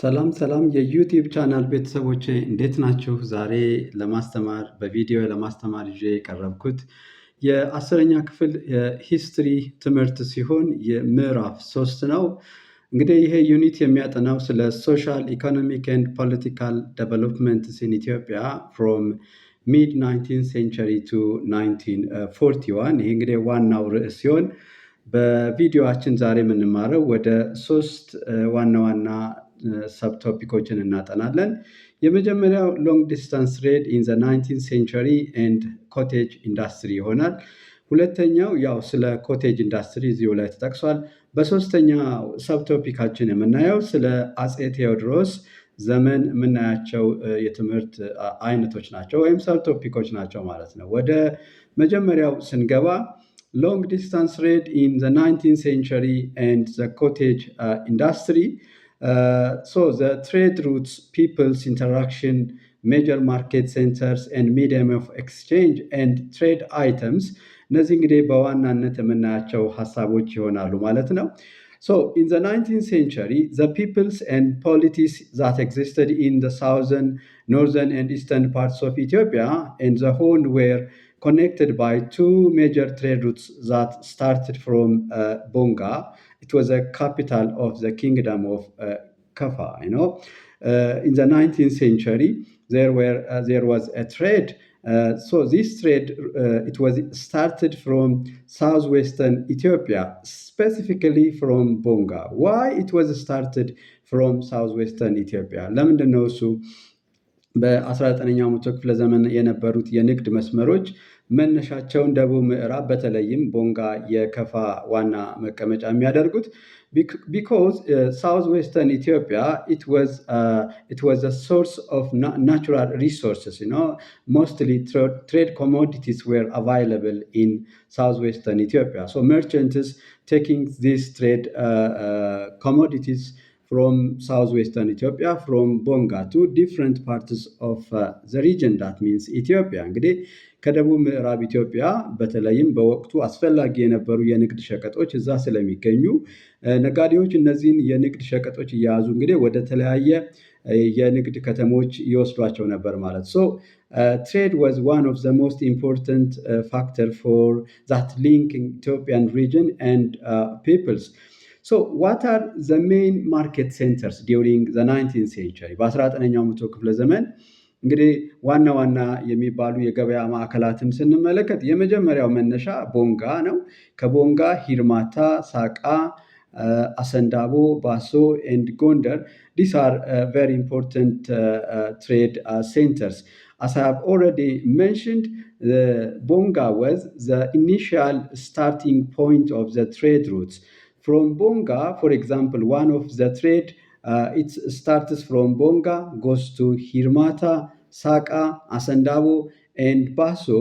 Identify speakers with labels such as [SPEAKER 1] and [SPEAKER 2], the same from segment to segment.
[SPEAKER 1] ሰላም የዩቲዩብ ቻናል ቤተሰቦቼ እንዴት ናችሁ? ዛሬ በቪዲዮ ለማስተማር ይዤ የቀረብኩት የአስረኛ ክፍል ሂስትሪ ትምህርት ሲሆን የምዕራፍ 3 ነው። እንግዲህ ይሄ ዩኒት የሚያጠናው ስለ ሶሻል ኢኮኖሚክ ኤንድ ፖለቲካል ዴቨሎፕመንትስ ኢን ኢትዮጵያ ፍሮም ሚድ 19th ሴንቸሪ ቱ 1941። ይሄ እንግዲህ ዋናው ርዕስ ሲሆን በቪዲዮአችን ዛሬ የምንማረው ወደ 3 ዋና ዋና ሰብቶፒኮችን እናጠናለን። የመጀመሪያው ሎንግ ዲስታንስ ትሬድ ኢን ዘ 19th ሴንቸሪ ኤንድ ኮቴጅ ኢንዱስትሪ ይሆናል። ሁለተኛው ያው ስለ ኮቴጅ ኢንዱስትሪ እዚሁ ላይ ተጠቅሷል። በሶስተኛው ሰብቶፒካችን የምናየው ስለ አፄ ቴዎድሮስ ዘመን የምናያቸው የትምህርት አይነቶች ናቸው ወይም ሰብቶፒኮች ናቸው ማለት ነው። ወደ መጀመሪያው ስንገባ ሎንግ ዲስታንስ ትሬድ ኢን ዘ 19th ሴንቸሪ ኤንድ ዘ ኮቴጅ ኢንዱስትሪ so the trade routes, people's interaction, major market centers and medium of exchange and trade items እነዚህ እንግዲህ በዋናነት የምናያቸው ሀሳቦች ይሆናሉ ማለት ነው። So in the 19th century, the peoples and polities that existed in the southern, northern and eastern parts of Ethiopia and the whole were connected by two major trade routes that started from Bonga. It was a capital of the kingdom of Kaffa. In the 19th century, there was a trade. So this trade, it was started from southwestern Ethiopia, specifically from Bonga. Why it was started from southwestern Ethiopia? ለምንድን ነው እሱ በ19ኛው መቶ ክፍለ ዘመን የነበሩት የንግድ መስመሮች መነሻቸውን ደቡብ ምዕራብ በተለይም ቦንጋ የከፋ ዋና መቀመጫ የሚያደርጉት? Because southwestern Ethiopia, it was a source of natural resources. Mostly trade commodities were available in southwestern Ethiopia. So merchants taking these trade commodities from southwestern Ethiopia, from Bonga to different parts of the region. That means Ethiopia. እንግዲህ ከደቡብ ምዕራብ ኢትዮጵያ በተለይም በወቅቱ አስፈላጊ የነበሩ የንግድ ሸቀጦች እዛ ስለሚገኙ ነጋዴዎች እነዚህን የንግድ ሸቀጦች እያያዙ እንግዲህ ወደ ተለያየ የንግድ ከተሞች ይወስዷቸው ነበር ማለት ነው። Trade was one of the most important factor for that linking Ethiopian region and peoples. So what are the main market centers during the 19th century? በ19ኛው መቶ ክፍለ ዘመን እንግዲህ ዋና ዋና የሚባሉ የገበያ ማዕከላትን ስንመለከት የመጀመሪያው መነሻ ቦንጋ ነው። ከቦንጋ ሂርማታ፣ ሳቃ፣ አሰንዳቦ፣ ባሶ and Gondar. These are very important trade centers. As I have already mentioned, Bonga was the initial starting point of the trade routes. From Bonga, for example, one of the trade it starts from Bonga, goes to Hirmata, Saka, Asandabo, and Baso.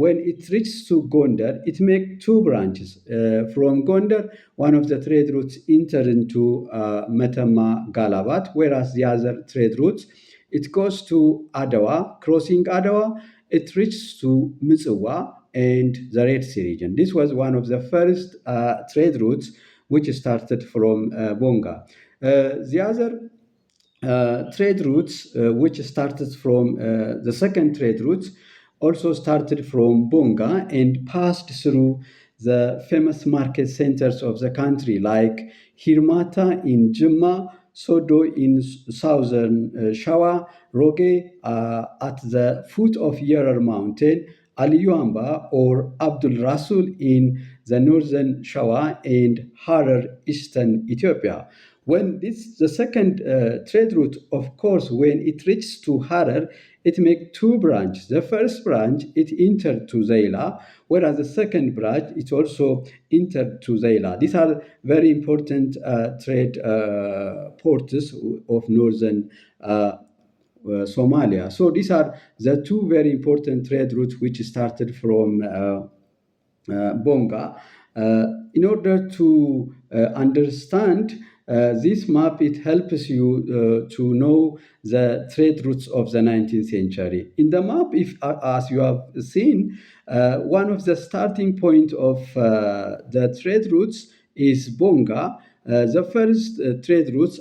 [SPEAKER 1] When it reaches to Gondar, it makes two branches. From Gondar, one of the trade routes enter into Metama Galabat, whereas the other trade routes, it goes to Adawa. Crossing Adawa, it reaches to Mitsuwa and the Red Sea region. This was one of the first trade routes which started from Bonga. The other trade routes which started from the second trade routes also started from Bonga and passed through the famous market centers of the country like Hirmata in Jimma, Sodo in southern Shawa, Roge at the foot of Yerar Mountain, Aliyuamba or Abdul Rasul in the northern Shawa and Harar eastern Ethiopia. When the second trade route, of course, when it reaches to Harar, it makes two branches. The first branch, it entered to Zaila, whereas the second branch, it also entered to Zaila. These are very important trade ports of northern Somalia. So these are the two very important trade routes which started from Bonga. In order to understand this map, it helps you to know the trade routes of the 19th century. In the map, as you have seen, one of the starting point of the trade routes is Bonga, The first trade routes,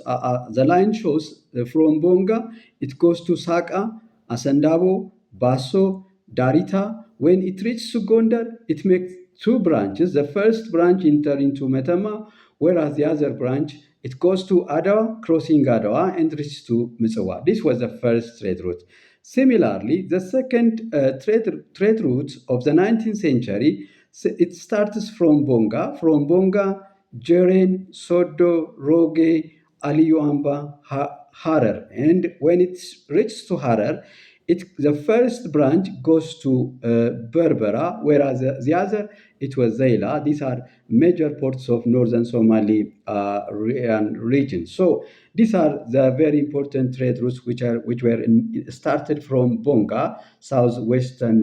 [SPEAKER 1] the line shows from Bonga, it goes to Saka, Asandabo, Basso, Darita. When it reaches to Gondar, it makes 2 branches. The first branch enters into Metama, whereas the other branch, it goes to Adawa, crossing Adawa, and reaches to Mitsawa. This was the first trade route. Similarly, the second trade route of the 19th century, it starts from Bonga. From Bonga, Jeren, Sodo, Roge, Aliyuamba, Harar. And when it reaches to Harar, the first branch goes to Berbera, whereas the other, it was Zaila. These are major ports of northern Somali region. So these are the very important trade routes which were started from Bonga, southwestern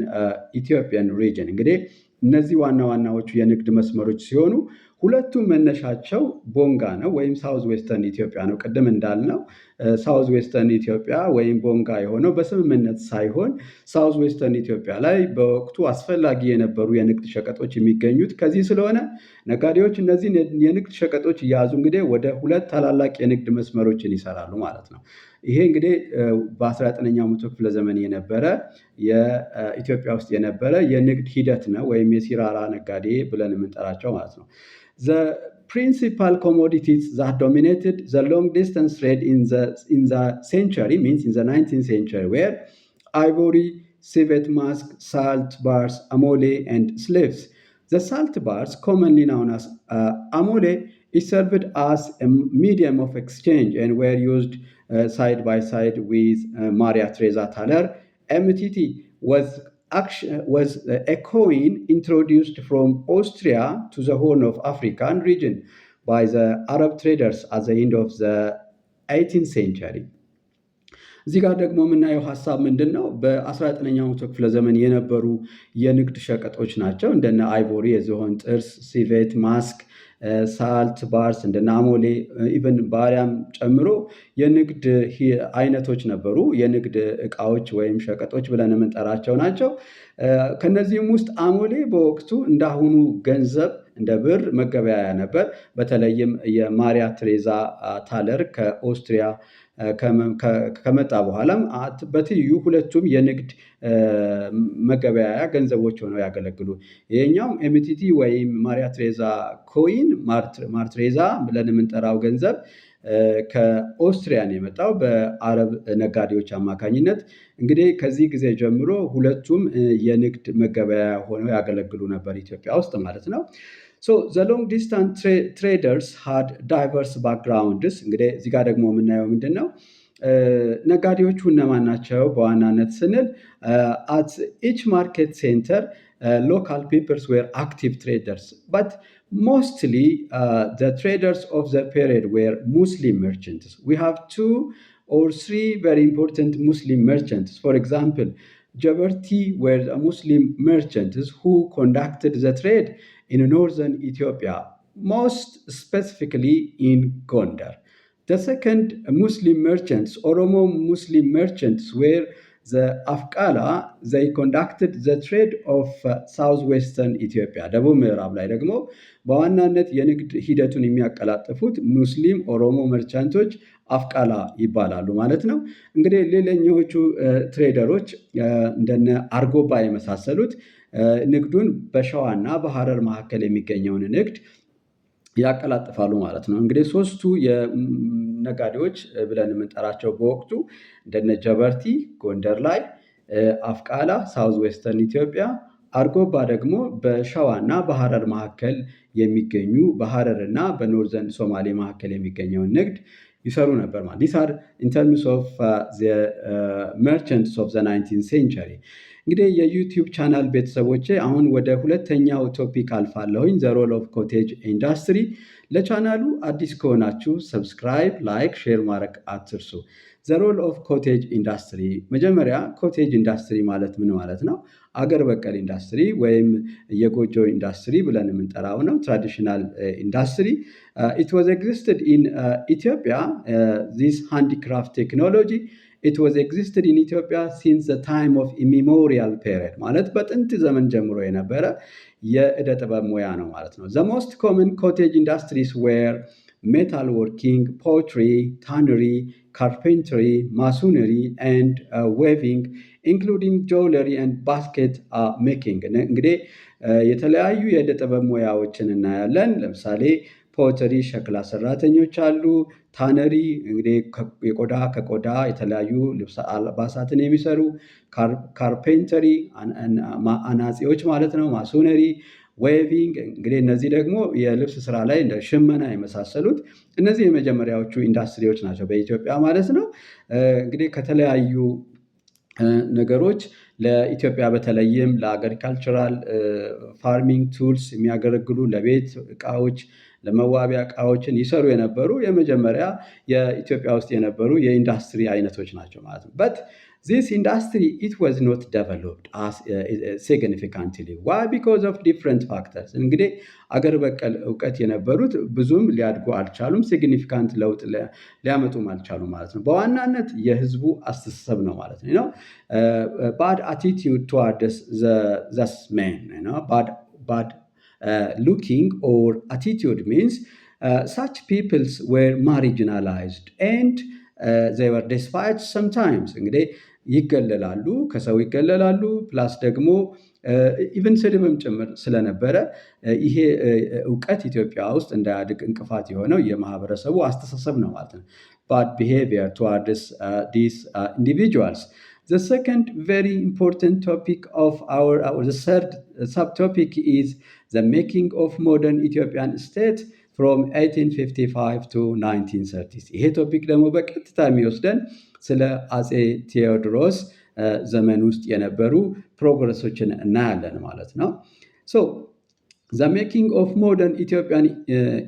[SPEAKER 1] Ethiopian region. እንግዲህ እነዚህ ዋና ዋናዎቹ የንግድ መስመሮች ሲሆኑ ሁለቱም መነሻቸው ቦንጋ ነው ወይም ሳውዝ ዌስተርን ኢትዮጵያ ነው። ቅድም እንዳልነው ሳውዝ ዌስተርን ኢትዮጵያ ወይም ቦንጋ የሆነው በስምምነት ሳይሆን ሳውዝ ዌስተርን ኢትዮጵያ ላይ በወቅቱ አስፈላጊ የነበሩ የንግድ ሸቀጦች የሚገኙት ከዚህ ስለሆነ ነጋዴዎች እነዚህን የንግድ ሸቀጦች እያያዙ እንግዲህ ወደ ሁለት ታላላቅ የንግድ መስመሮችን ይሰራሉ ማለት ነው። ይሄ እንግዲህ በ19ኛው መቶ ክፍለ ዘመን የነበረ የኢትዮጵያ ውስጥ የነበረ የንግድ ሂደት ነው ወይም የሲራራ ነጋዴ ብለን የምንጠራቸው ማለት ነው። The principal commodities that dominated the long distance trade in the century, means in the 19th century, were ivory, civet musk, salt bars, amole, and slaves. The salt bars, commonly known as amole, is served as a medium of exchange and were used side by side with Maria Theresa Thaler. MTT was a coin introduced from Austria to the Horn of African region by the Arab traders at the end of the 18th century. እዚህ ጋር ደግሞ የምናየው ሀሳብ ምንድን ነው? በ19ኛው መቶ ክፍለ ዘመን የነበሩ የንግድ ሸቀጦች ናቸው። እንደነ አይቮሪ፣ የዝሆን ጥርስ፣ ሲቬት ማስክ፣ ሳልት ባርስ፣ እንደነ አሞሌ፣ ኢቨን ባሪያም ጨምሮ የንግድ አይነቶች ነበሩ። የንግድ እቃዎች ወይም ሸቀጦች ብለን የምንጠራቸው ናቸው። ከነዚህም ውስጥ አሞሌ በወቅቱ እንዳሁኑ ገንዘብ እንደ ብር መገበያያ ነበር። በተለይም የማሪያ ቴሬዛ ታለር ከኦስትሪያ ከመጣ በኋላም በትይዩ ሁለቱም የንግድ መገበያያ ገንዘቦች ሆነው ያገለግሉ። ይሄኛው ኤምቲቲ ወይም ማሪያ ቴሬዛ ኮይን ማርትሬዛ ብለን የምንጠራው ገንዘብ ከኦስትሪያን የመጣው በአረብ ነጋዴዎች አማካኝነት። እንግዲህ ከዚህ ጊዜ ጀምሮ ሁለቱም የንግድ መገበያያ ሆነው ያገለግሉ ነበር ኢትዮጵያ ውስጥ ማለት ነው። So the long distance traders had diverse backgrounds. እንግዲህ እዚህ ጋር ደግሞ የምናየው ምንድን ነው? ነጋዴዎቹ እነማን ናቸው በዋናነት ስንል at each market center local peoples were active traders, but mostly the traders of the period were Muslim merchants. We have 2 or 3 very important Muslim merchants. For example, Jabarti were Muslim merchants who conducted the trade in northern Ethiopia, most specifically in Gondar. The second Muslim merchants, Oromo Muslim merchants, were the Afkala. They conducted the trade of southwestern Ethiopia. ደቡብ ምዕራብ ላይ ደግሞ በዋናነት የንግድ ሂደቱን የሚያቀላጥፉት ሙስሊም ኦሮሞ መርቻንቶች አፍቃላ ይባላሉ ማለት ነው። እንግዲህ ሌላኞቹ ትሬደሮች እንደነ አርጎባ የመሳሰሉት ንግዱን በሸዋና በሐረር መካከል የሚገኘውን ንግድ ያቀላጥፋሉ ማለት ነው። እንግዲህ 3ቱ የነጋዴዎች ብለን የምንጠራቸው በወቅቱ እንደነ ጀበርቲ ጎንደር ላይ፣ አፍቃላ ሳውዝ ዌስተርን ኢትዮጵያ፣ አርጎባ ደግሞ በሸዋና በሐረር መካከል የሚገኙ በሐረርና በኖርዘርን ሶማሌ መካከል የሚገኘውን ንግድ ይሰሩ ነበር ማለት። These are in terms of the merchants of the 19th century. እንግዲህ የዩቲዩብ ቻናል ቤተሰቦቼ አሁን ወደ ሁለተኛው ቶፒክ አልፋለሁኝ፣ ዘ ሮል ኦፍ ኮቴጅ ኢንዱስትሪ። ለቻናሉ አዲስ ከሆናችሁ ሰብስክራይብ፣ ላይክ፣ ሼር ማድረግ አትርሱ። ዘ ሮል ኦፍ ኮቴጅ ኢንዱስትሪ፣ መጀመሪያ ኮቴጅ ኢንዱስትሪ ማለት ምን ማለት ነው? አገር በቀል ኢንዱስትሪ ወይም የጎጆ ኢንዱስትሪ ብለን የምንጠራው ነው። ትራዲሽናል ኢንዱስትሪ it was existed in Ethiopia. This handicraft technology, it was existed in Ethiopia since the time of immemorial period. ማለት በጥንት ዘመን ጀምሮ የነበረ የእደ ጥበብ ሙያ ነው ማለት ነው። The most common cottage industries were metal working, pottery, tannery, carpentry, masonry, and weaving, including jewelry and basket making። እንግዲህ የተለያዩ የዕደ ጥበብ ሙያዎችን እናያለን። ለምሳሌ ፖተሪ ሸክላ ሰራተኞች አሉ። ታነሪ እንግዲህ ከቆዳ የተለያዩ ልብስ አልባሳትን የሚሰሩ፣ ካርፔንተሪ አናጺዎች ማለት ነው፣ ማሶነሪ፣ ዌቪንግ እንግዲህ እነዚህ ደግሞ የልብስ ስራ ላይ እንደ ሽመና የመሳሰሉት እነዚህ የመጀመሪያዎቹ ኢንዱስትሪዎች ናቸው በኢትዮጵያ ማለት ነው። እንግዲህ ከተለያዩ ነገሮች ለኢትዮጵያ በተለይም ለአግሪካልቸራል ፋርሚንግ ቱልስ የሚያገለግሉ ለቤት እቃዎች፣ ለመዋቢያ እቃዎችን ይሰሩ የነበሩ የመጀመሪያ የኢትዮጵያ ውስጥ የነበሩ የኢንዱስትሪ አይነቶች ናቸው ማለት ነው። በት this industry, it was not developed as significantly. Why? Because of different factors. እንግዲህ አገር በቀል እውቀት የነበሩት ብዙም ሊያድጉ አልቻሉም፣ ሲግኒፊካንት ለውጥ ሊያመጡም አልቻሉም ማለት ነው። በዋናነት የህዝቡ አስተሳሰብ ነው ማለት ነው። bad attitude towards the men, bad looking or attitude means such peoples were marginalized and they were despised sometimes. እንግዲህ ይገለላሉ፣ ከሰው ይገለላሉ። ፕላስ ደግሞ ኢቨን ስድብም ጭምር ስለነበረ ይሄ እውቀት ኢትዮጵያ ውስጥ እንዳያድግ እንቅፋት የሆነው የማህበረሰቡ አስተሳሰብ ነው ማለት ነው። bad behavior towards these individuals. The second very important topic of the third subtopic is the making of modern Ethiopian state from 1855 to 1930s. ይሄ ቶፒክ ደግሞ በቀጥታ የሚወስደን ስለ አጼ ቴዎድሮስ ዘመን ውስጥ የነበሩ ፕሮግረሶችን እናያለን ማለት ነው። So the making of modern Ethiopian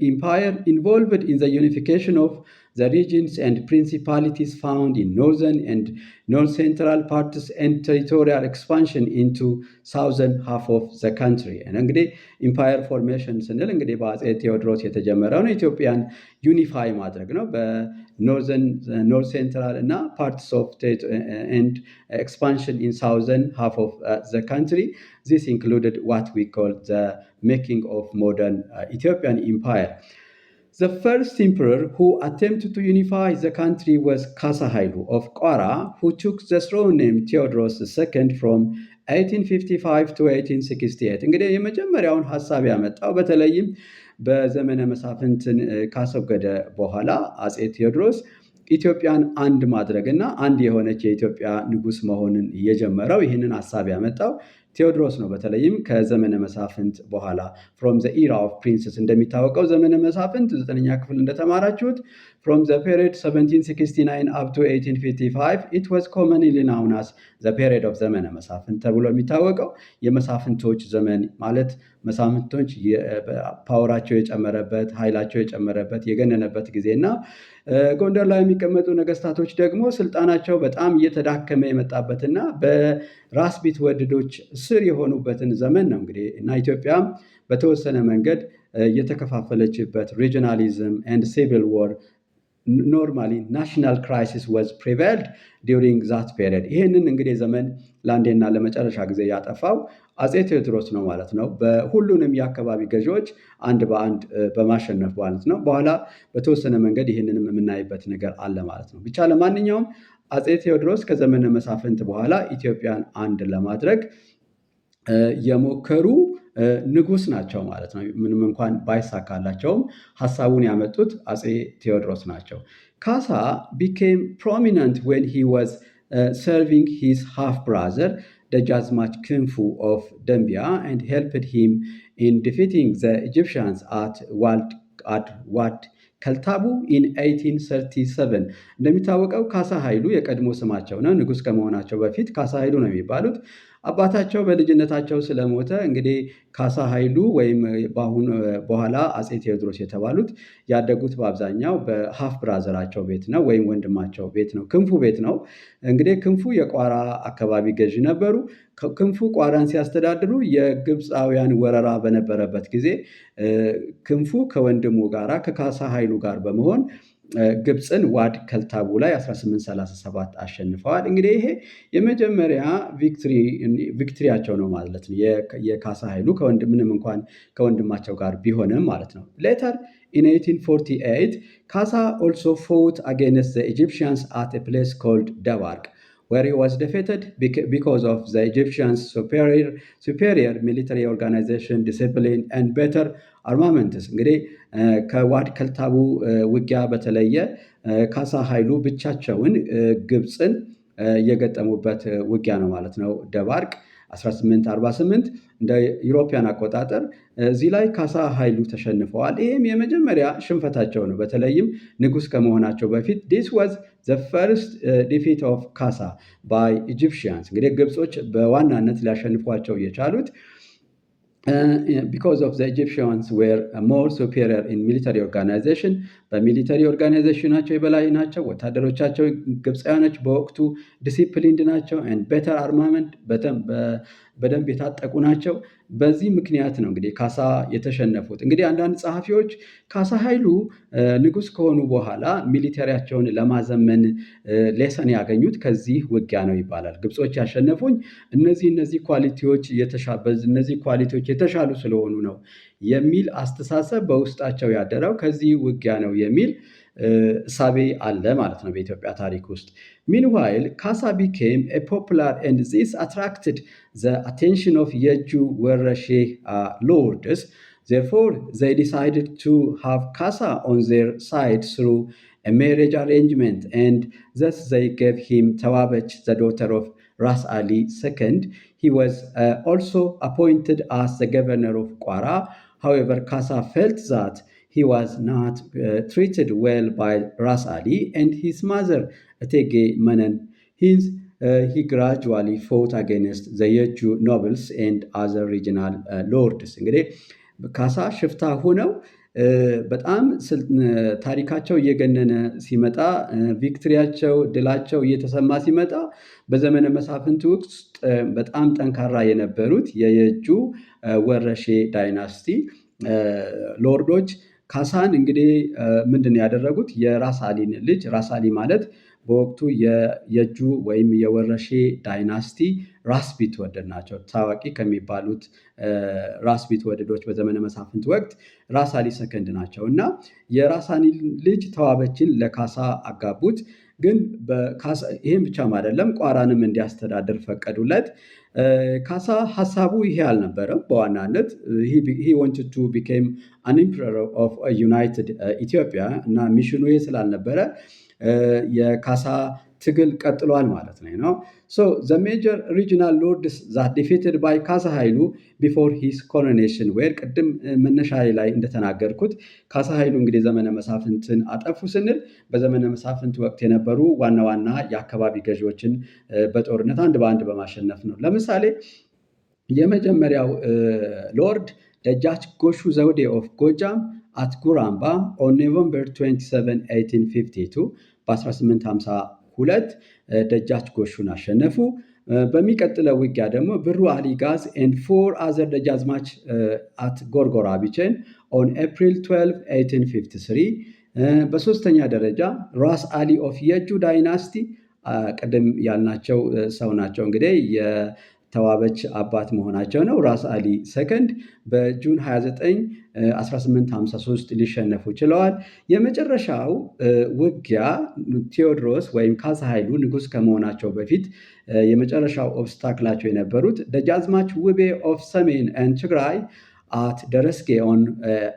[SPEAKER 1] empire involved in the unification of the regions and principalities found in northern and north-central parts and territorial expansion into southern half of the country. እንግዲህ ኢምፓየር ፎርሜሽን ስንል እንግዲህ በአጼ ቴዎድሮስ የተጀመረው ነው። ኢትዮጵያን ዩኒፋይ ማድረግ ነው በኖርት ሴንትራል እና ፓርትስ ኦፍ and expansion in southern half of the country. This included what we call the making of modern Ethiopian empire. The first emperor who attempted to unify the country was Kasa Hailu of Kwara, who took the throne name Theodorus II from 1855 to 1868. እንግዲህ የመጀመሪያውን ሐሳብ ያመጣው በተለይም በዘመነ መሳፍንትን ካስወገደ በኋላ አጼ ቴዎድሮስ ኢትዮጵያን አንድ ማድረግና አንድ የሆነች የኢትዮጵያ ንጉስ መሆንን የጀመረው ይህንን ሐሳብ ያመጣው ቴዎድሮስ ነው። በተለይም ከዘመነ መሳፍንት በኋላ from the era of princes እንደሚታወቀው ዘመነ መሳፍንት 9ኛ ክፍል እንደተማራችሁት from the period 1769 up to 1855 it was commonly known as the period of ዘመነ መሳፍንት ተብሎ የሚታወቀው የመሳፍንቶች ዘመን ማለት መሳፍንቶች ፓወራቸው የጨመረበት ኃይላቸው የጨመረበት የገነነበት ጊዜና ጎንደር ላይ የሚቀመጡ ነገስታቶች ደግሞ ስልጣናቸው በጣም እየተዳከመ የመጣበትና በራስ ቢትወደዶች ስር የሆኑበትን ዘመን ነው። እንግዲህ እና ኢትዮጵያ በተወሰነ መንገድ የተከፋፈለችበት ሪጂናሊዝም and civil war normally national crisis was prevailed during that period. ይህንን እንግዲህ ዘመን ለአንዴና ለመጨረሻ ጊዜ ያጠፋው አጼ ቴዎድሮስ ነው ማለት ነው። በሁሉንም የአካባቢ ገዢዎች አንድ በአንድ በማሸነፍ ማለት ነው። በኋላ በተወሰነ መንገድ ይህንንም የምናይበት ነገር አለ ማለት ነው። ብቻ ለማንኛውም አጼ ቴዎድሮስ ከዘመነ መሳፍንት በኋላ ኢትዮጵያን አንድ ለማድረግ የሞከሩ ንጉስ ናቸው ማለት ነው። ምንም እንኳን ባይሳካላቸውም ሐሳቡን ያመጡት አጼ ቴዎድሮስ ናቸው። ካሳ became prominent when he was serving his half brother ደጃዝማች ክንፉ of Dambia and helped him in defeating the Egyptians at Wad ከልታቡ in 1837። እንደሚታወቀው ካሳ ኃይሉ የቀድሞ ስማቸው ነው። ንጉስ ከመሆናቸው በፊት ካሳ ኃይሉ ነው የሚባሉት። አባታቸው በልጅነታቸው ስለሞተ እንግዲህ ካሳ ኃይሉ ወይም በኋላ አጼ ቴዎድሮስ የተባሉት ያደጉት በአብዛኛው በሃፍ ብራዘራቸው ቤት ነው ወይም ወንድማቸው ቤት ነው፣ ክንፉ ቤት ነው። እንግዲህ ክንፉ የቋራ አካባቢ ገዢ ነበሩ። ክንፉ ቋራን ሲያስተዳድሩ የግብፃውያን ወረራ በነበረበት ጊዜ ክንፉ ከወንድሙ ጋራ ከካሳ ኃይሉ ጋር በመሆን ግብፅን ዋድ ከልታቡ ላይ 1837 አሸንፈዋል። እንግዲህ ይሄ የመጀመሪያ ቪክትሪያቸው ነው ማለት ነው። የካሳ ኃይሉ ምንም እንኳን ከወንድማቸው ጋር ቢሆንም ማለት ነው። ሌተር In 1848, Kasa also fought against the Egyptians at a place called Dawarq, where he was defeated because of the Egyptians' superior military organization, discipline, and better armaments. እንግዲህ ከዋድ ከልታቡ ውጊያ በተለየ ካሳ ኃይሉ ብቻቸውን ግብፅን የገጠሙበት ውጊያ ነው ማለት ነው። ደባርቅ 1848 እንደ ዩሮፒያን አቆጣጠር እዚህ ላይ ካሳ ኃይሉ ተሸንፈዋል። ይህም የመጀመሪያ ሽንፈታቸው ነው። በተለይም ንጉሥ ከመሆናቸው በፊት this was the first defeat of ካሳ by Egyptians። እንግዲህ ግብጾች በዋናነት ሊያሸንፏቸው የቻሉት because of the Egyptians were more superior in military organization በሚሊተሪ ኦርጋናይዜሽናቸው የበላይ ናቸው። ወታደሮቻቸው ግብፃውያኖች በወቅቱ ዲሲፕሊንድ ናቸው and better armament በደንብ የታጠቁ ናቸው። በዚህ ምክንያት ነው እንግዲህ ካሳ የተሸነፉት። እንግዲህ አንዳንድ ጸሐፊዎች ካሳ ኃይሉ ንጉሥ ከሆኑ በኋላ ሚሊተሪያቸውን ለማዘመን ሌሰን ያገኙት ከዚህ ውጊያ ነው ይባላል። ግብጾች ያሸነፉኝ እነዚህ ኳሊቲዎች የተሻሉ ስለሆኑ ነው የሚል አስተሳሰብ በውስጣቸው ያደረው ከዚህ ውጊያ ነው የሚል እሳቤ አለ ማለት ነው በኢትዮጵያ ታሪክ ውስጥ። Meanwhile, Kasa became a popular and this attracted the attention of Yeju Werreshe lords. Therefore, they decided to have Kasa on their side through a marriage arrangement, and thus they gave him Tawabech, the daughter of Ras Ali II. He was also appointed as the governor of Kwara. However, Kasa felt that he was not treated well by Ras Ali and his mother, Etege Manan. Hence, he gradually fought against the Yeju nobles and other regional lords. እንግዲህ ካሳ ሽፍታ ሆነው በጣም ታሪካቸው እየገነነ ሲመጣ ቪክትሪያቸው ድላቸው እየተሰማ ሲመጣ በዘመነ መሳፍንት ውስጥ በጣም ጠንካራ የነበሩት የየጁ ወረሼ ዳይናስቲ ሎርዶች ካሳን እንግዲህ ምንድን ያደረጉት የራስ አሊን ልጅ ራስ አሊ ማለት በወቅቱ የየጁ ወይም የወረሼ ዳይናስቲ ራስ ቢትወደድ ናቸው። ታዋቂ ከሚባሉት ራስ ቢትወደዶች በዘመነ መሳፍንት ወቅት ራስ አሊ ሰከንድ ናቸው እና የራስ አሊ ልጅ ተዋበችን ለካሳ አጋቡት። ግን ይህም ብቻም አይደለም፣ ቋራንም እንዲያስተዳድር ፈቀዱለት። ካሳ ሀሳቡ ይሄ አልነበረም። በዋናነት he wanted to become an emperor of a united Ethiopia እና ሚሽኑ ይሄ ስላልነበረ የካሳ ትግል ቀጥሏል ማለት ነው። So the major regional lords that defeated by ካሳ ኃይሉ before his coronation were ቅድም መነሻ ላይ እንደተናገርኩት ካሳ ኃይሉ እንግዲህ ዘመነ መሳፍንትን አጠፉ ስንል በዘመነ መሳፍንት ወቅት የነበሩ ዋና ዋና የአካባቢ ገዢዎችን በጦርነት አንድ በአንድ በማሸነፍ ነው። ለምሳሌ የመጀመሪያው ሎርድ ደጃች ጎሹ ዘውዴ ኦፍ ጎጃም at Guramba on November 27, 1852 በ1852 ደጃች ጎሹን አሸነፉ። በሚቀጥለው ውጊያ ደግሞ ብሩ አሊ ጋዝ and 4 other ደጃዝማች at ጎርጎራ ቢቸን on April 12, 1853 በሶስተኛ ደረጃ ራስ አሊ ኦፍ የጁ ዳይናስቲ ቀደም ያልናቸው ሰው ናቸው። እንግዲህ የተዋበች አባት መሆናቸው ነው። ራስ አሊ ሰከንድ በጁን 29 1853 ሊሸነፉ ችለዋል። የመጨረሻው ውጊያ ቴዎድሮስ ወይም ካሳ ኃይሉ ንጉሥ ከመሆናቸው በፊት የመጨረሻው ኦብስታክላቸው የነበሩት ደጃዝማች ውቤ ኦፍ ሰሜን and ትግራይ at ደረስጌ on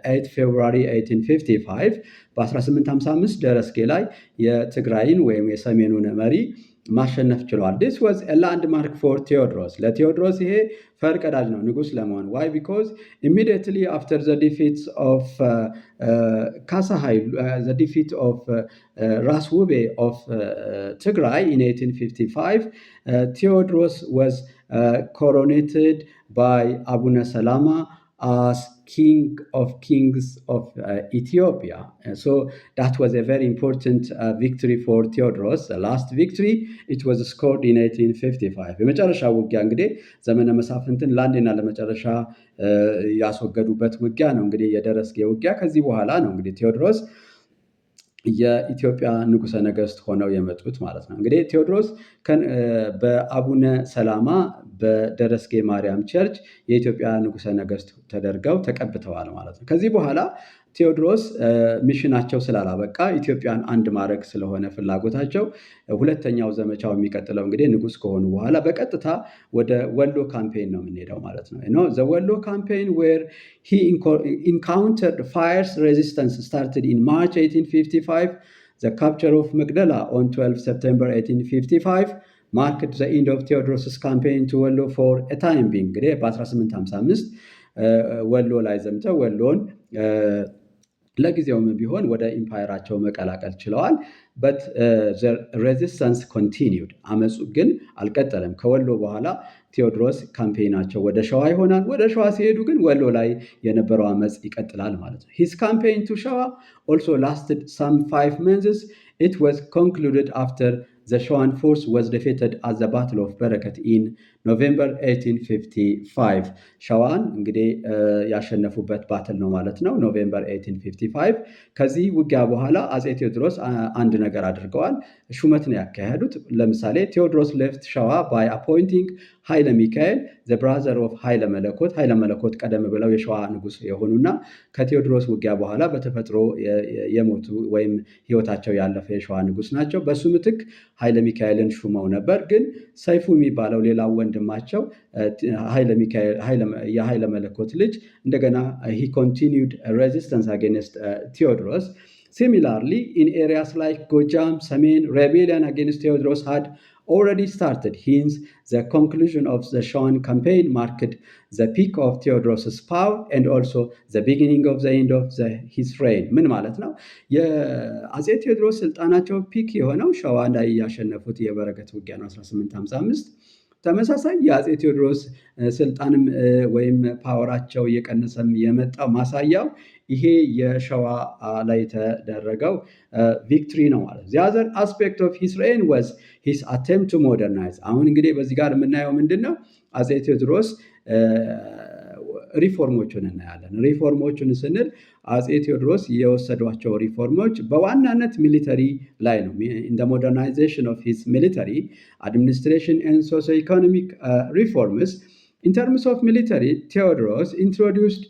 [SPEAKER 1] 8 February 1855 በ1855 ደረስጌ ላይ የትግራይን ወይም የሰሜኑን መሪ ማሸነፍ ችለዋል። This was a landmark for Theodros. ለቴዎድሮስ ይሄ ፈርቀዳጅ ነው ንጉሥ ለመሆን። Why? Because immediately after the defeat of ካሳ ኃይሉ the defeat of ራስ ውቤ of Tigray in 1855 Theodros was coronated by Abuna Salama as King of Kings of Ethiopia. So that was a very important victory for Theodros. The last victory, it was scored in 1855. የመጨረሻ ውጊያ እንግዲህ ዘመነ መሳፍንትን ለአንዴና ለመጨረሻ ያስወገዱበት ውጊያ ነው እንግዲህ የደረስጌ ውጊያ። ከዚህ በኋላ ነው እንግዲህ ቴዎድሮስ የኢትዮጵያ ንጉሠ ነገሥት ሆነው የመጡት ማለት ነው። እንግዲህ ቴዎድሮስ በአቡነ ሰላማ በደረስጌ ማርያም ቸርች የኢትዮጵያ ንጉሠ ነገሥት ተደርገው ተቀብተዋል ማለት ነው። ከዚህ በኋላ ቴዎድሮስ ሚሽናቸው ስላላበቃ ኢትዮጵያን አንድ ማድረግ ስለሆነ ፍላጎታቸው ሁለተኛው ዘመቻው የሚቀጥለው እንግዲህ ንጉስ ከሆኑ በኋላ በቀጥታ ወደ ወሎ ካምፔን ነው የምንሄደው ማለት ነው። ዘ ወሎ ካምፔን ዌር ሂ ኢንካውንተርድ ፋየርስ ሬዚስተንስ ስታርትድ ኢን ማርች 1855 the capture of Magdala on 12 September 1855 marked the end of Theodorus' campaign to Wallo for a time being እንግዲህ በ1855 ወሎ ላይ ዘምተው ወሎን ለጊዜውም ቢሆን ወደ ኢምፓየራቸው መቀላቀል ችለዋል። but the resistance continued አመፁ ግን አልቀጠለም። ከወሎ በኋላ ቴዎድሮስ ካምፔናቸው ወደ ሸዋ ይሆናል። ወደ ሸዋ ሲሄዱ ግን ወሎ ላይ የነበረው አመፅ ይቀጥላል ማለት ነው። his campaign to Shawa also lasted some 5 months. It was concluded after the Shawan force was defeated at the Battle of Barakat in November 1855 ሸዋን እንግዲህ ያሸነፉበት ባትል ነው ማለት ነው። ኖቬምበር 1855 ከዚህ ውጊያ በኋላ አጼ ቴዎድሮስ አንድ ነገር አድርገዋል። ሹመት ነው ያካሄዱት። ለምሳሌ ቴዎድሮስ left ሸዋ by appointing ኃይለ ሚካኤል the brother of ኃይለ መለኮት ኃይለ መለኮት ቀደም ብለው የሸዋ ንጉስ የሆኑና ከቴዎድሮስ ውጊያ በኋላ በተፈጥሮ የሞቱ ወይም ህይወታቸው ያለፈ የሸዋ ንጉስ ናቸው። በሱ ምትክ ኃይለ ሚካኤልን ሹመው ነበር። ግን ሰይፉ የሚባለው ሌላው ወንድማቸው የኃይለ መለኮት ልጅ እንደገና he continued resistance against Theodorus. Similarly, in areas like Gojam, Samin, rebellion against Theodorus had already started. Hence, the conclusion of the Shawan campaign marked the peak of Theodorus' power and also the beginning of the end of his reign. ምን ማለት ነው? የአጼ ቴዎድሮስ ስልጣናቸው ፒክ የሆነው ሸዋ ላይ ያሸነፉት የበረከት ውጊያ ነው 1855። ተመሳሳይ የአጼ ቴዎድሮስ ስልጣንም ወይም ፓወራቸው እየቀነሰም የመጣው ማሳያው ይሄ የሸዋ ላይ የተደረገው ቪክትሪ ነው ማለት ነው። the other aspect of his reign was his attempt to modernize. አሁን እንግዲህ በዚህ ጋር የምናየው ምንድነው? አጼ ቴዎድሮስ ሪፎርሞችን እናያለን። ሪፎርሞችን ስንል አጼ ቴዎድሮስ የወሰዷቸው ሪፎርሞች በዋናነት ሚሊተሪ ላይ ነው። in the modernization of his military administration and socio-economic reforms. In terms of military, Theodorus introduced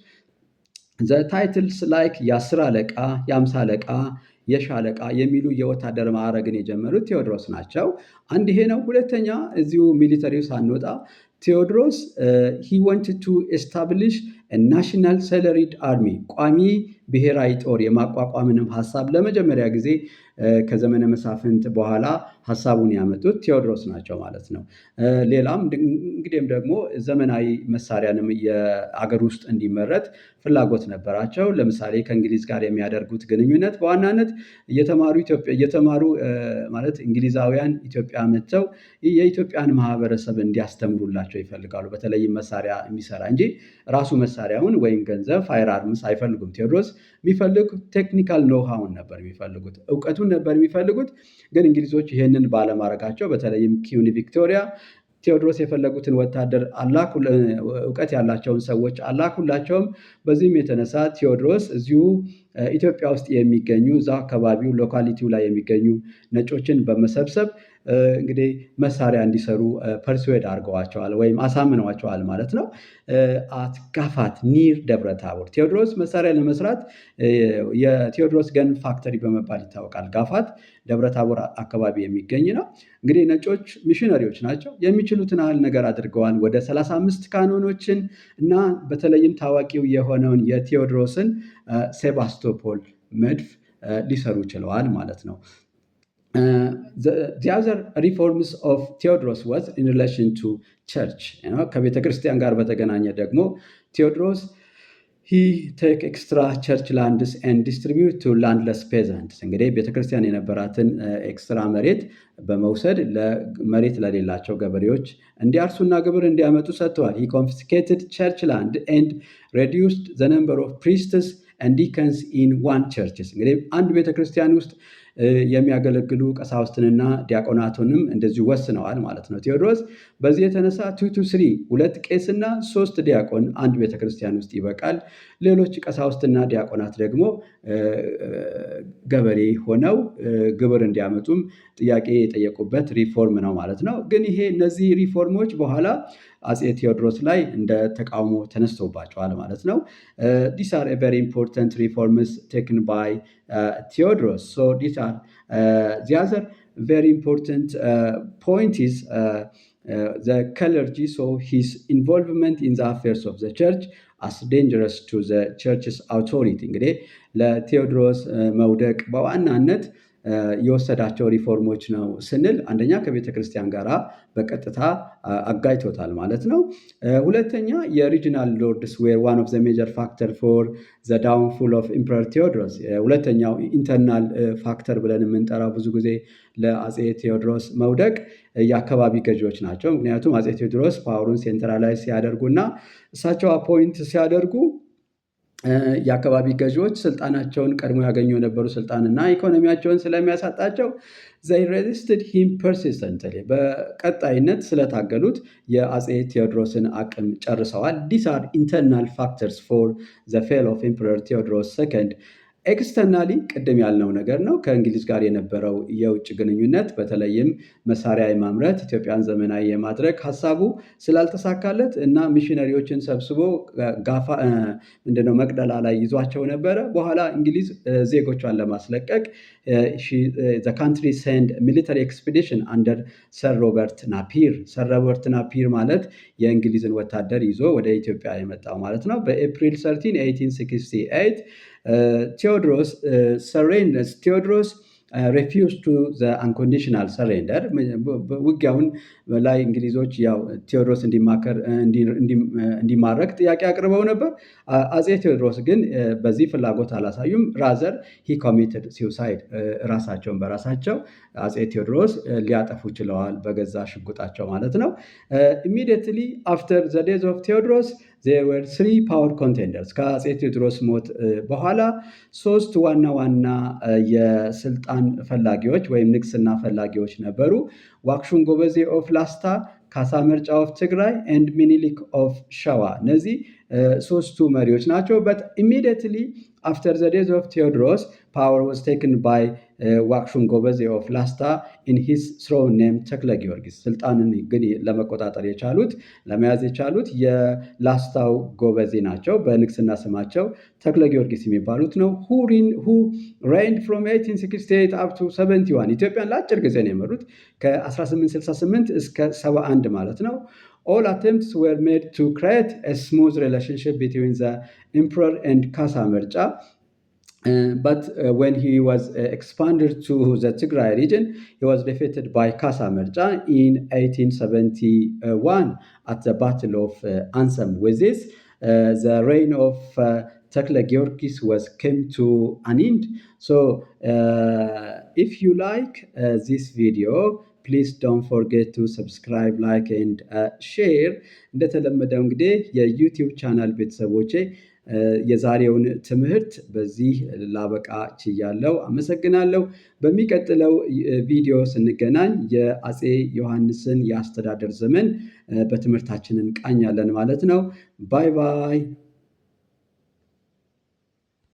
[SPEAKER 1] the titles like የአስር አለቃ፣ የአምሳ አለቃ፣ የሻለቃ የሚሉ የወታደር ማዕረግን የጀመሩት ቴዎድሮስ ናቸው። አንድ ይሄ ነው። ሁለተኛ እዚሁ ሚሊተሪው ሳንወጣ ቴዎድሮስ he wanted to establish a national salaried army ቋሚ ብሔራዊ ጦር የማቋቋምንም ሐሳብ ለመጀመሪያ ጊዜ ከዘመነ መሳፍንት በኋላ ሐሳቡን ያመጡት ቴዎድሮስ ናቸው ማለት ነው። ሌላም እንግዲህም ደግሞ ዘመናዊ መሳሪያንም የአገር ውስጥ እንዲመረት ፍላጎት ነበራቸው። ለምሳሌ ከእንግሊዝ ጋር የሚያደርጉት ግንኙነት በዋናነት እየተማሩ ማለት እንግሊዛውያን ኢትዮጵያ መጥተው የኢትዮጵያን ማህበረሰብ እንዲያስተምሩላቸው ይፈልጋሉ። በተለይም መሳሪያ የሚሰራ እንጂ ራሱ መሳሪያውን ወይም ገንዘብ ፋየር አርምስ አይፈልጉም። ቴዎድሮስ የሚፈልጉት ቴክኒካል ኖሃውን ነበር የሚፈልጉት፣ እውቀቱን ነበር የሚፈልጉት። ግን እንግሊዞች ይህንን ባለማድረጋቸው በተለይም ኪዩን ቪክቶሪያ ቴዎድሮስ የፈለጉትን ወታደር እውቀት ያላቸውን ሰዎች አላኩላቸውም። በዚህም የተነሳ ቴዎድሮስ እዚሁ ኢትዮጵያ ውስጥ የሚገኙ እዛ አካባቢው ሎካሊቲው ላይ የሚገኙ ነጮችን በመሰብሰብ እንግዲህ መሳሪያ እንዲሰሩ ፐርሱዌድ አድርገዋቸዋል ወይም አሳምነዋቸዋል ማለት ነው። አት ጋፋት ኒር ደብረ ታቦር ቴዎድሮስ መሳሪያ ለመስራት የቴዎድሮስ ገን ፋክተሪ በመባል ይታወቃል። ጋፋት ደብረ ታቦር አካባቢ የሚገኝ ነው። እንግዲህ ነጮች ሚሽነሪዎች ናቸው። የሚችሉትን ያህል ነገር አድርገዋል። ወደ 35 ካኖኖችን እና በተለይም ታዋቂው የሆነውን የቴዎድሮስን ሴባስቶፖል መድፍ ሊሰሩ ችለዋል ማለት ነው። The other reforms of Theodorus was in relation to church. ከቤተ ክርስቲያን ጋር በተገናኘ ደግሞ ቴዎድሮስ he take extra church lands and distribute to landless peasants. እንግዲህ ቤተክርስቲያን የነበራትን ኤክስትራ መሬት በመውሰድ ለመሬት ለሌላቸው ገበሬዎች እንዲያርሱና ግብር እንዲያመጡ ሰጥተዋል። he confiscated church land and reduced the number of priests and deacons in one churches. እንግዲህ አንድ ቤተክርስቲያን ውስጥ የሚያገለግሉ ቀሳውስትንና ዲያቆናቱንም እንደዚሁ ወስነዋል ማለት ነው ቴዎድሮስ። በዚህ የተነሳ 2 to 3 ሁለት ቄስና 3 ዲያቆን አንድ ቤተክርስቲያን ውስጥ ይበቃል። ሌሎች ቀሳውስትና ዲያቆናት ደግሞ ገበሬ ሆነው ግብር እንዲያመጡም ጥያቄ የጠየቁበት ሪፎርም ነው ማለት ነው። ግን እነዚህ ሪፎርሞች በኋላ አጼ ቴዎድሮስ ላይ እንደ ተቃውሞ ተነስቶባቸዋል ማለት ነው። ዲስ አር ቨሪ ኢምፖርታንት ሪፎርምስ ቴክን ባይ ቴዎድሮስ ሶ ዲስ አር the other very important point is the clergy saw his involvement in the affairs of the church as dangerous to the church's authority እንግዲህ ለቴዎድሮስ መውደቅ በዋናነት የወሰዳቸው ሪፎርሞች ነው ስንል አንደኛ ከቤተ ክርስቲያን ጋር በቀጥታ አጋጭቶታል ማለት ነው። ሁለተኛ የሪጂናል ሎርድስ ዌር ዋን ኦፍ ዘ ሜጀር ፋክተር ፎር ዘ ዳውንፎል ኦፍ ኢምፐረር ቴዎድሮስ። ሁለተኛው ኢንተርናል ፋክተር ብለን የምንጠራው ብዙ ጊዜ ለአጼ ቴዎድሮስ መውደቅ የአካባቢ ገዢዎች ናቸው። ምክንያቱም አጼ ቴዎድሮስ ፓወሩን ሴንትራላይዝ ሲያደርጉና እሳቸው አፖይንት ሲያደርጉ የአካባቢ ገዢዎች ስልጣናቸውን ቀድሞ ያገኙ የነበሩ ስልጣንና ኢኮኖሚያቸውን ስለሚያሳጣቸው they resisted him persistently በቀጣይነት ስለታገሉት የአጼ ቴዎድሮስን አቅም ጨርሰዋል። these are internal factors for the fall of Emperor Theodorus II ኤክስተርናሊ ቅድም ያልነው ነገር ነው። ከእንግሊዝ ጋር የነበረው የውጭ ግንኙነት በተለይም መሳሪያ የማምረት ኢትዮጵያን ዘመናዊ የማድረግ ሀሳቡ ስላልተሳካለት እና ሚሽነሪዎችን ሰብስቦ መቅደላ ላይ ይዟቸው ነበረ። በኋላ እንግሊዝ ዜጎቿን ለማስለቀቅ the country sent military expedition under ሰር ሮበርት ናፒር። ሰር ሮበርት ናፒር ማለት የእንግሊዝን ወታደር ይዞ ወደ ኢትዮጵያ የመጣው ማለት ነው። በኤፕሪል 13 1868 Theodorus surrenders. Theodorus refused to the unconditional surrender. ውጊያውን ላይ እንግሊዞች ያው ቴዎድሮስ እንዲማረክ ጥያቄ አቅርበው ነበር። አጼ ቴዎድሮስ ግን በዚህ ፍላጎት አላሳዩም። ራዘር he committed suicide ራሳቸውን በራሳቸው አጼ ቴዎድሮስ ሊያጠፉ ችለዋል በገዛ ሽጉጣቸው ማለት ነው። immediately after the death of Theodorus there were three power contenders. ከአጼ ቴዎድሮስ ሞት በኋላ ሶስት ዋና ዋና የስልጣን ፈላጊዎች ወይም ንግስና ፈላጊዎች ነበሩ። ዋክሹም ጎበዜ ኦፍ ላስታ፣ ካሳ መርጫ ኦፍ ትግራይ ኤንድ ሚኒሊክ ኦፍ ሸዋ። እነዚህ ሶስቱ መሪዎች ናቸው። but immediately after the death of Theodorus power was taken by ዋክሹም ጎበዜ ኦፍ ላስታ in his throne name ተክለ ጊዮርጊስ። ስልጣንን ግን ለመቆጣጠር የቻሉት ለመያዝ የቻሉት የላስታው ጎበዜ ናቸው። በንግስና ስማቸው ተክለ ጊዮርጊስ የሚባሉት ነው። who reigned from 1868 up to 71 ኢትዮጵያን ለአጭር ጊዜ ነው የመሩት ከ1868 እስከ 71 ማለት ነው። all attempts were made to create a smooth relationship between the emperor and Kasa Mercha. But when he was expanded to the Tigray region, he was defeated by Kasa Mercha in 1871 at the Battle of Ansam. With this, the reign of Tekle Georgis came to an end. So, if you like this video, please don't forget to subscribe, like and share. እንደተለመደው እንግዲህ የዩቲዩብ ቻናል ቤተሰቦቼ የዛሬውን ትምህርት በዚህ ላበቃ ችያለሁ። አመሰግናለሁ። በሚቀጥለው ቪዲዮ ስንገናኝ የአጼ ዮሐንስን የአስተዳደር ዘመን በትምህርታችን እንቃኛለን ማለት ነው። ባይ ባይ።